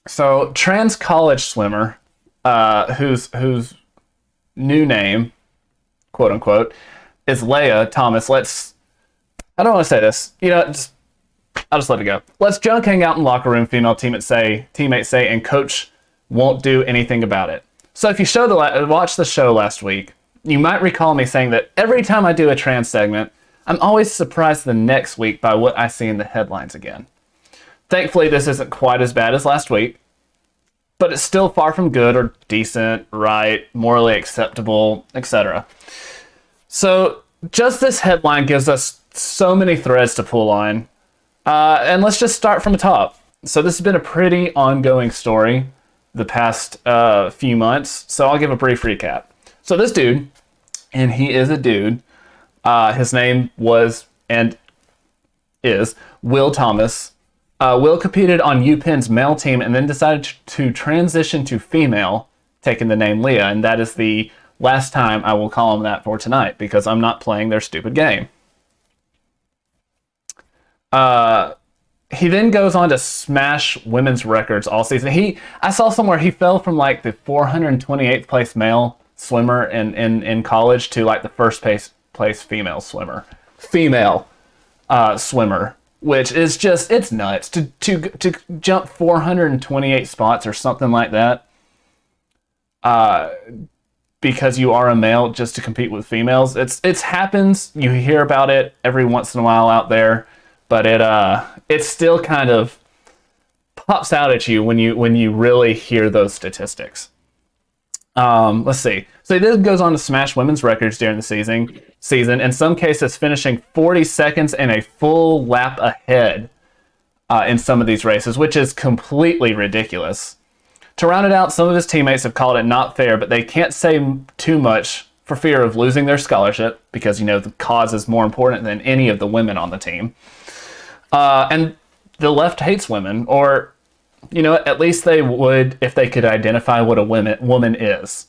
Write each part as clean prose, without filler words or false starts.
So trans college swimmer, whose new name, quote unquote, is Leah Thomas. I don't want to say this. I'll just let it go. Let's junk hang out in locker room. Female teammates say, and coach won't do anything about it. So if you watch the show last week, you might recall me saying that every time I do a trans segment, I'm always surprised the next week by what I see in the headlines again. Thankfully, this isn't quite as bad as last week, but it's still far from good or decent, right, morally acceptable, etc. So just this headline gives us so many threads to pull on. And let's just start from the top. So this has been a pretty ongoing story the past few months. So I'll give a brief recap. So this dude, and he is a dude, his name was and is Will Thomas. Will competed on UPenn's male team and then decided to transition to female, taking the name Leah. And that is the last time I will call him that for tonight because I'm not playing their stupid game. He then goes on to smash women's records all season. I saw somewhere he fell from like the 428th place male swimmer in college to like the first place female swimmer, which is just, it's nuts to jump 428 spots or something like that. Because you are a male just to compete with females. It's happens. You hear about it every once in a while out there. But it still kind of pops out at you when you really hear those statistics. Let's see. So he then goes on to smash women's records during the season. In some cases, finishing 40 seconds and a full lap ahead in some of these races, which is completely ridiculous. To round it out, some of his teammates have called it not fair, but they can't say too much for fear of losing their scholarship because the cause is more important than any of the women on the team. And the left hates women, or, at least they would if they could identify what a woman is.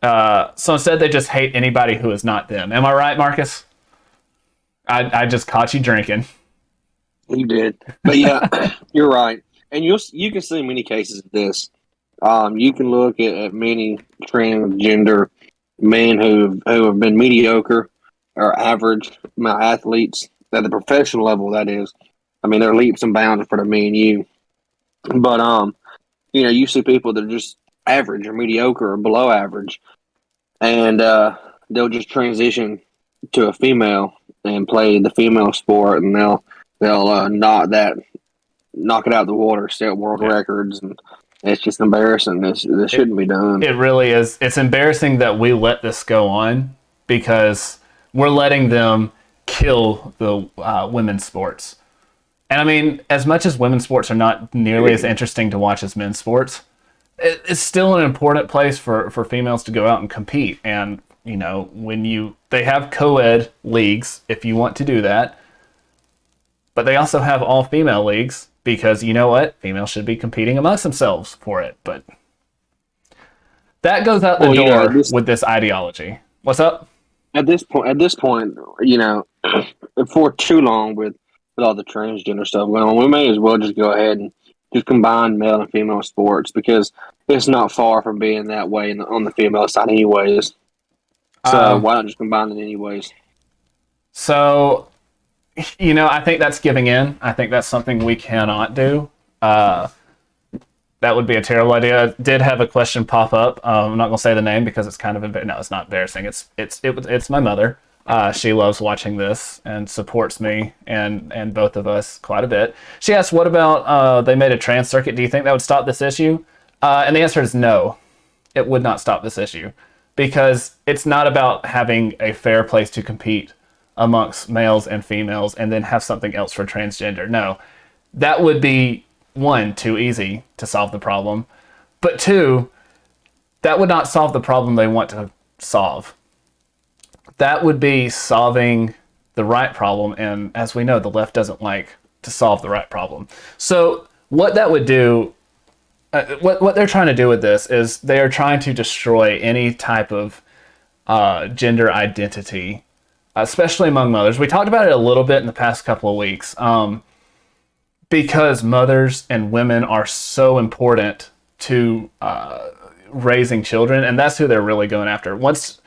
So instead, they just hate anybody who is not them. Am I right, Marcus? I just caught you drinking. You did. But yeah, you're right. And you can see many cases of this. You can look at many transgender men who have been mediocre or average athletes at the professional level, that is. I mean, there are leaps and bounds for the me and you. But, you see people that are just average or mediocre or below average, and they'll just transition to a female and play the female sport, and they'll knock it out of the water, set world records, and it's just embarrassing. This shouldn't be done. It really is. It's embarrassing that we let this go on because we're letting them kill the women's sports. And I mean, as much as women's sports are not nearly as interesting to watch as men's sports, it's still an important place for females to go out and compete. And, they have co-ed leagues if you want to do that. But they also have all female leagues because you know what? Females should be competing amongst themselves for it. But that goes out the door with this ideology. What's up? At this point, for too long with all the transgender stuff going on, we may as well just go ahead and just combine male and female sports because it's not far from being that way on the female side anyways. So why not just combine it anyways? So, I think that's giving in. I think that's something we cannot do. That would be a terrible idea. I did have a question pop up. I'm not going to say the name because it's kind of no, it's not embarrassing. It's my mother. She loves watching this and supports me and both of us quite a bit. She asked, what about they made a trans circuit? Do you think that would stop this issue? And the answer is no. It would not stop this issue because it's not about having a fair place to compete amongst males and females and then have something else for transgender. No, that would be, one, too easy to solve the problem. But two, that would not solve the problem they want to solve. That would be solving the right problem. And as we know, the left doesn't like to solve the right problem. So what that would do, what they're trying to do with this is they are trying to destroy any type of gender identity, especially among mothers. We talked about it a little bit in the past couple of weeks. because mothers and women are so important to raising children, and that's who they're really going after. Once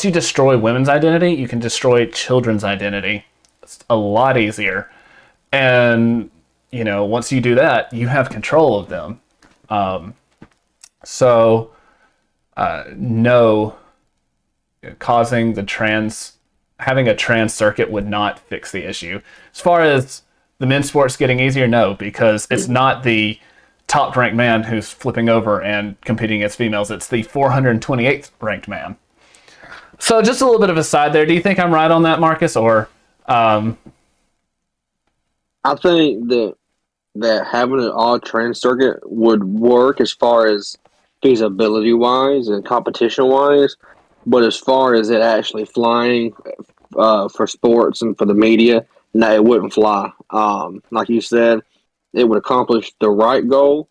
you destroy women's identity, you can destroy children's identity. It's a lot easier. And, once you do that, you have control of them. No, having a trans circuit would not fix the issue. As far as the men's sports getting easier, no, because it's not the top ranked man who's flipping over and competing against females. It's the 428th ranked man. So just a little bit of a side there. Do you think I'm right on that, Marcus? Or I think that having an all trans circuit would work as far as feasibility wise and competition wise, but as far as it actually flying for sports and for the media, no, it wouldn't fly. Like you said, it would accomplish the right goal,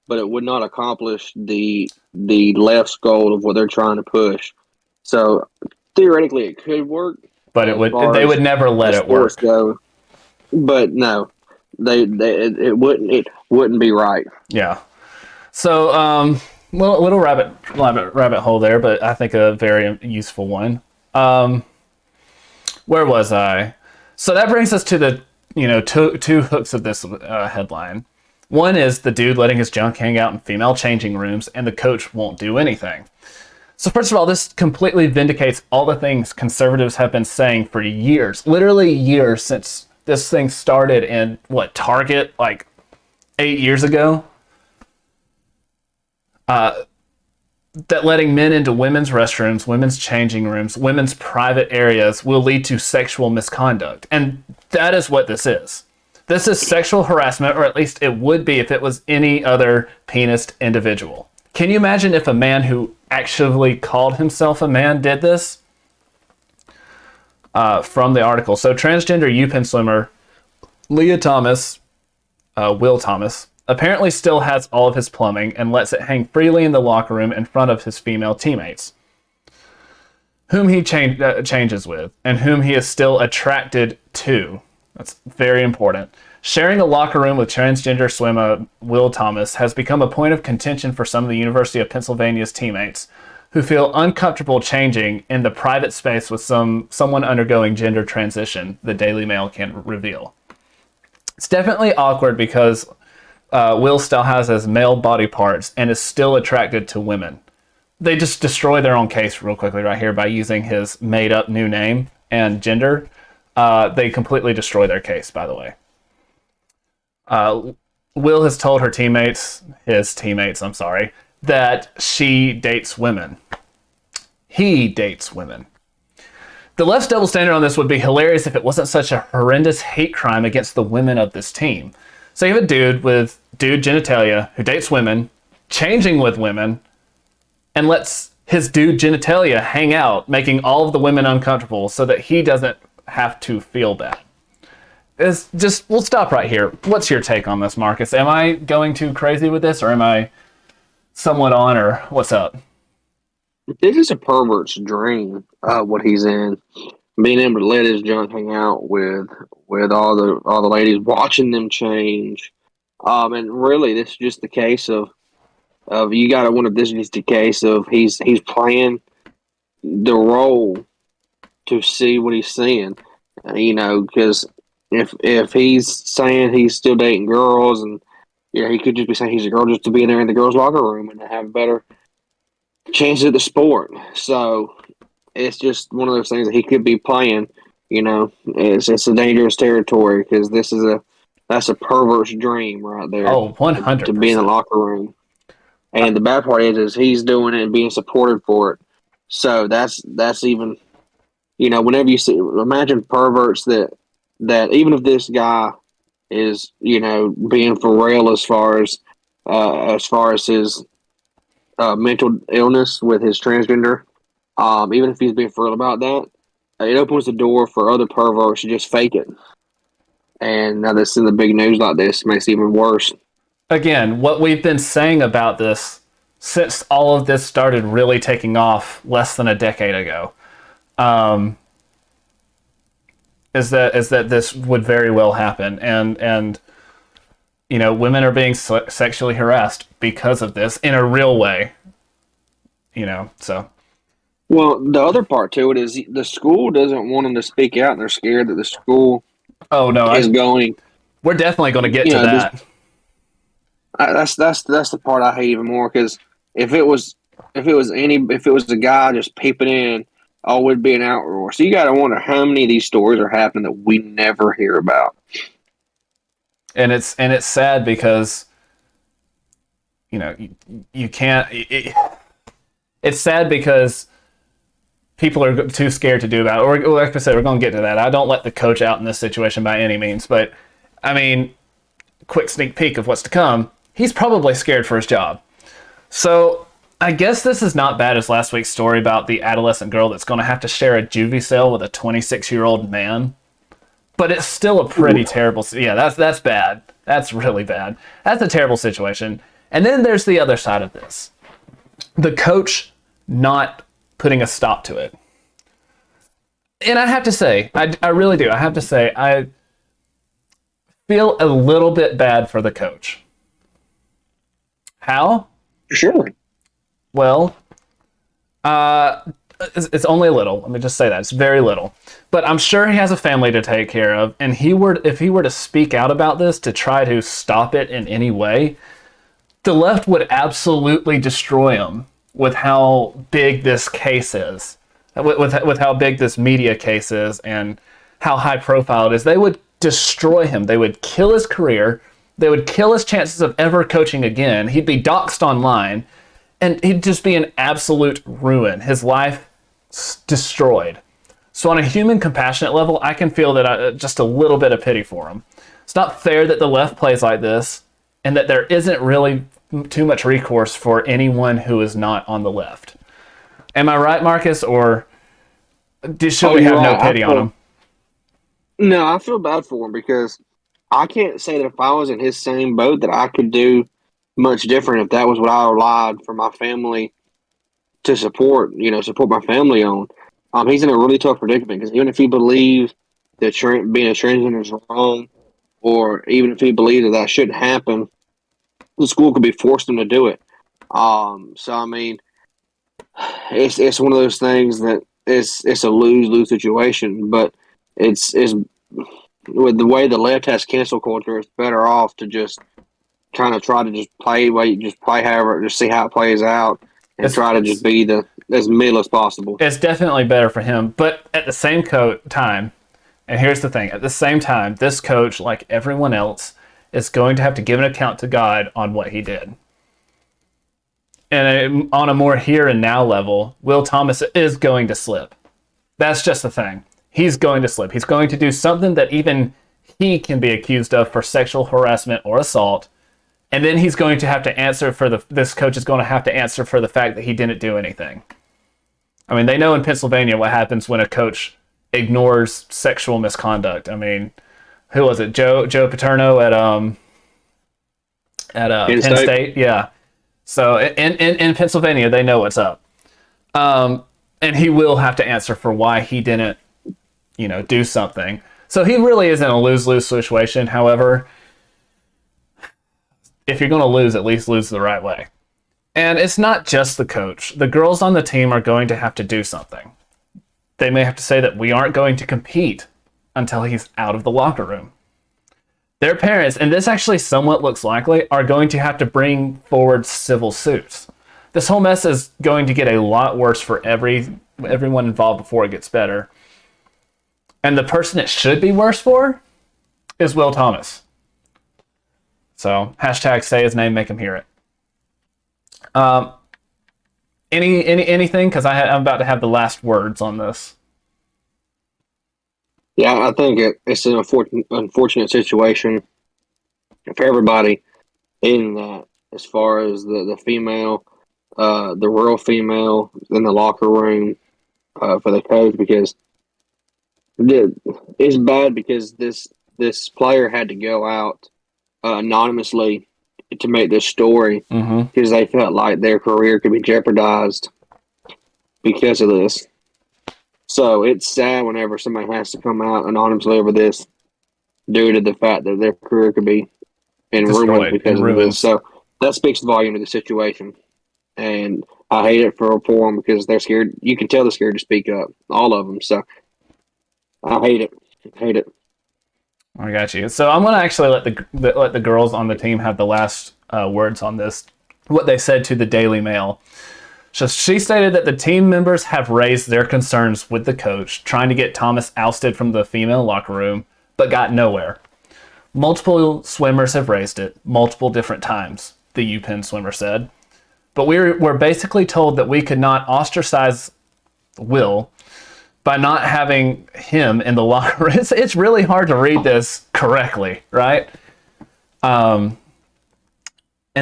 but it would not accomplish the left's goal of what they're trying to push. So theoretically, it could work, but they would never let it work. Go. But no, it wouldn't be right. Yeah. So little rabbit hole there, but I think a very useful one. Where was I? So that brings us to the two hooks of this headline. One is the dude letting his junk hang out in female changing rooms, and the coach won't do anything. So first of all, this completely vindicates all the things conservatives have been saying for years, literally years since this thing started in Target like 8 years ago. That letting men into women's restrooms, women's changing rooms, women's private areas will lead to sexual misconduct. And that is what this is. This is sexual harassment, or at least it would be if it was any other penised individual. Can you imagine if a man who actually called himself a man did this? From the article. So transgender UPenn swimmer Lia Thomas, Will Thomas, apparently still has all of his plumbing and lets it hang freely in the locker room in front of his female teammates, whom he changes with, and whom he is still attracted to. That's very important. Sharing a locker room with transgender swimmer Will Thomas has become a point of contention for some of the University of Pennsylvania's teammates who feel uncomfortable changing in the private space with someone undergoing gender transition, the Daily Mail can reveal. It's definitely awkward because Will still has his male body parts and is still attracted to women. They just destroy their own case real quickly right here by using his made-up new name and gender. They completely destroy their case, by the way. Will has told his teammates, that she dates women. He dates women. The left's double standard on this would be hilarious if it wasn't such a horrendous hate crime against the women of this team. So you have a dude with dude genitalia who dates women, changing with women, and lets his dude genitalia hang out, making all of the women uncomfortable so that he doesn't have to feel bad. We'll stop right here. What's your take on this, Marcus? Am I going too crazy with this, or am I somewhat on, or what's up? This is a pervert's dream, what he's in. Being able to let his junk hang out with all the ladies, watching them change. And really, this is just the case of you got to wonder if this is just the case of he's playing the role to see what he's seeing. Because if he's saying he's still dating girls, and he could just be saying he's a girl just to be in there in the girls' locker room and have better chances at the sport. So it's just one of those things that he could be playing. It's a dangerous territory because that's a perverse dream right there. Oh, 100%. To be in the locker room. And the bad part is he's doing it and being supported for it. So that's even, whenever you see, imagine perverts that even if this guy is, being for real as far as his mental illness with his transgender, even if he's being for real about that, it opens the door for other perverts to just fake it. And now that's in the big news like this makes it even worse. Again, what we've been saying about this since all of this started really taking off less than a decade ago, is that this would very well happen. And women are being sexually harassed because of this in a real way. So. Well, the other part to it is the school doesn't want them to speak out, and they're scared that the school Oh no, is going. we're definitely going to get You to know, this, that. that's the part I hate even more because if it was a guy just peeping in, oh, it'd be an outroar. So you got to wonder how many of these stories are happening that we never hear about. And it's sad because you can't. It's sad because people are too scared to do about it. Or like I said, we're going to get to that. I don't let the coach out in this situation by any means, but I mean, quick sneak peek of what's to come. He's probably scared for his job. So I guess this is not bad as last week's story about the adolescent girl that's going to have to share a juvie cell with a 26-year-old man. But it's still a pretty terrible. Yeah, that's bad. That's really bad. That's a terrible situation. And then there's the other side of this. The coach not putting a stop to it. And I have to say, I really do. I have to say, I feel a little bit bad for the coach. How? Sure. Well, it's only a little. Let me just say that. It's very little. But I'm sure he has a family to take care of. And if he were to speak out about this to try to stop it in any way, the left would absolutely destroy him with how big this case is. With how big this media case is and how high profile it is. They would destroy him. They would kill his career. They would kill his chances of ever coaching again. He'd be doxxed online. And he'd just be an absolute ruin. His life destroyed. So on a human compassionate level, I can feel that just a little bit of pity for him. It's not fair that the left plays like this and that there isn't really too much recourse for anyone who is not on the left. Am I right, Marcus? Or should we have no pity on him? No, I feel bad for him because I can't say that if I was in his same boat that I could do much different if that was what I relied for my family to support my family on. He's in a really tough predicament because even if he believes that being a transgender is wrong, or even if he believes that shouldn't happen, the school could be forced him to do it. So I mean, it's one of those things that it's a lose-lose situation, but it's with the way the left has cancel culture, it's better off to just kind of try to just play however, just see how it plays out and try to just be as middle as possible. It's definitely better for him, but at the same time, and here's the thing, at the same time, this coach, like everyone else, is going to have to give an account to God on what he did. And on a more here and now level, Will Thomas is going to slip. That's just the thing. He's going to slip. He's going to do something that even he can be accused of for sexual harassment or assault. And then he's going to have to answer this coach is going to have to answer for the fact that he didn't do anything. I mean, they know in Pennsylvania what happens when a coach ignores sexual misconduct. I mean, who was it? Joe Paterno at Penn State? Yeah. So in Pennsylvania, they know what's up. And he will have to answer for why he didn't, do something. So he really is in a lose-lose situation. However, if you're going to lose, at least lose the right way. And it's not just the coach. The girls on the team are going to have to do something. They may have to say that we aren't going to compete until he's out of the locker room. Their parents, and this actually somewhat looks likely, are going to have to bring forward civil suits. This whole mess is going to get a lot worse for everyone involved before it gets better. And the person it should be worse for is Will Thomas. So, hashtag say his name, make him hear it. Anything? Because I'm about to have the last words on this. Yeah, I think it's an unfortunate situation for everybody in that, as far as the female, the real female in the locker room for the coach, because it's bad because this player had to go out anonymously to make this story because they felt like their career could be jeopardized because of this. So it's sad whenever somebody has to come out anonymously over this due to the fact that their career could be and Destroyed, ruined because in of ruins. this. So that speaks volume to the situation. And I hate it for them because they're scared. You can tell they're scared to speak up, all of them. So I hate it. Hate it. I got you. So I'm going to actually let the girls on the team have the last words on this. What they said to the Daily Mail. So she stated that the team members have raised their concerns with the coach, trying to get Thomas ousted from the female locker room, but got nowhere. Multiple swimmers have raised it, multiple different times, the UPenn swimmer said. But we're basically told that we could not ostracize Will by not having him in the locker room. It's really hard to read this correctly, right? And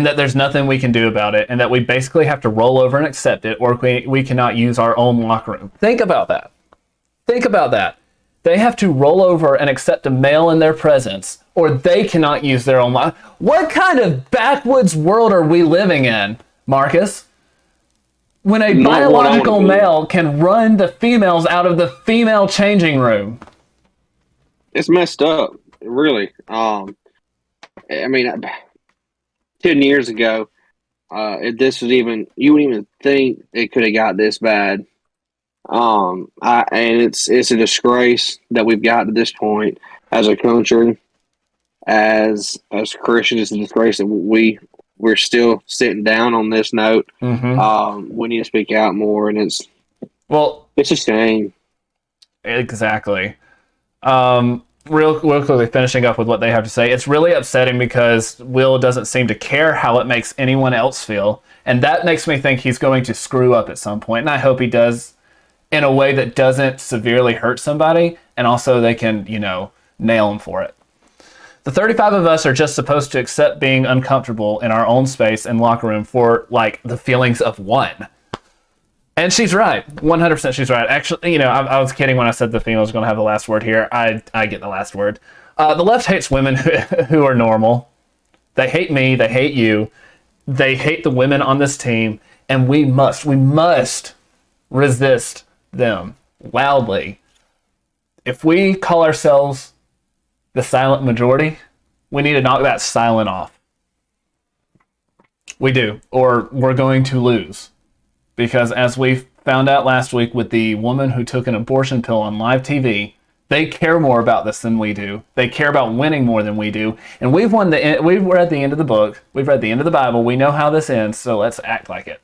that there's nothing we can do about it, and that we basically have to roll over and accept it, or we cannot use our own locker room. Think about that. Think about that. They have to roll over and accept a male in their presence, or they cannot use their own locker. What kind of backwoods world are we living in, Marcus? When a biological male can run the females out of the female changing room. It's messed up, really. I mean, 10 years ago, this was even, you wouldn't even think it could have got this bad. And it's a disgrace that we've got to this point as a country, as Christians. It's a disgrace that we're still sitting down on this note. Mm-hmm. We need to speak out more, and it's a shame. Exactly. Real quickly, finishing up with what they have to say, it's really upsetting because Will doesn't seem to care how it makes anyone else feel, and that makes me think he's going to screw up at some point, and I hope he does in a way that doesn't severely hurt somebody, and also they can, nail him for it. The 35 of us are just supposed to accept being uncomfortable in our own space and locker room for, the feelings of one. And she's right. 100% she's right. Actually, I was kidding when I said the females are going to have the last word here. I get the last word. The left hates women who are normal. They hate me. They hate you. They hate the women on this team. And we must resist them loudly. If we call ourselves the silent majority, we need to knock that silent off. We do, or we're going to lose. Because as we found out last week with the woman who took an abortion pill on live TV, they care more about this than we do. They care about winning more than we do. And we've read the end of the book. We've read the end of the Bible. We know how this ends, so let's act like it.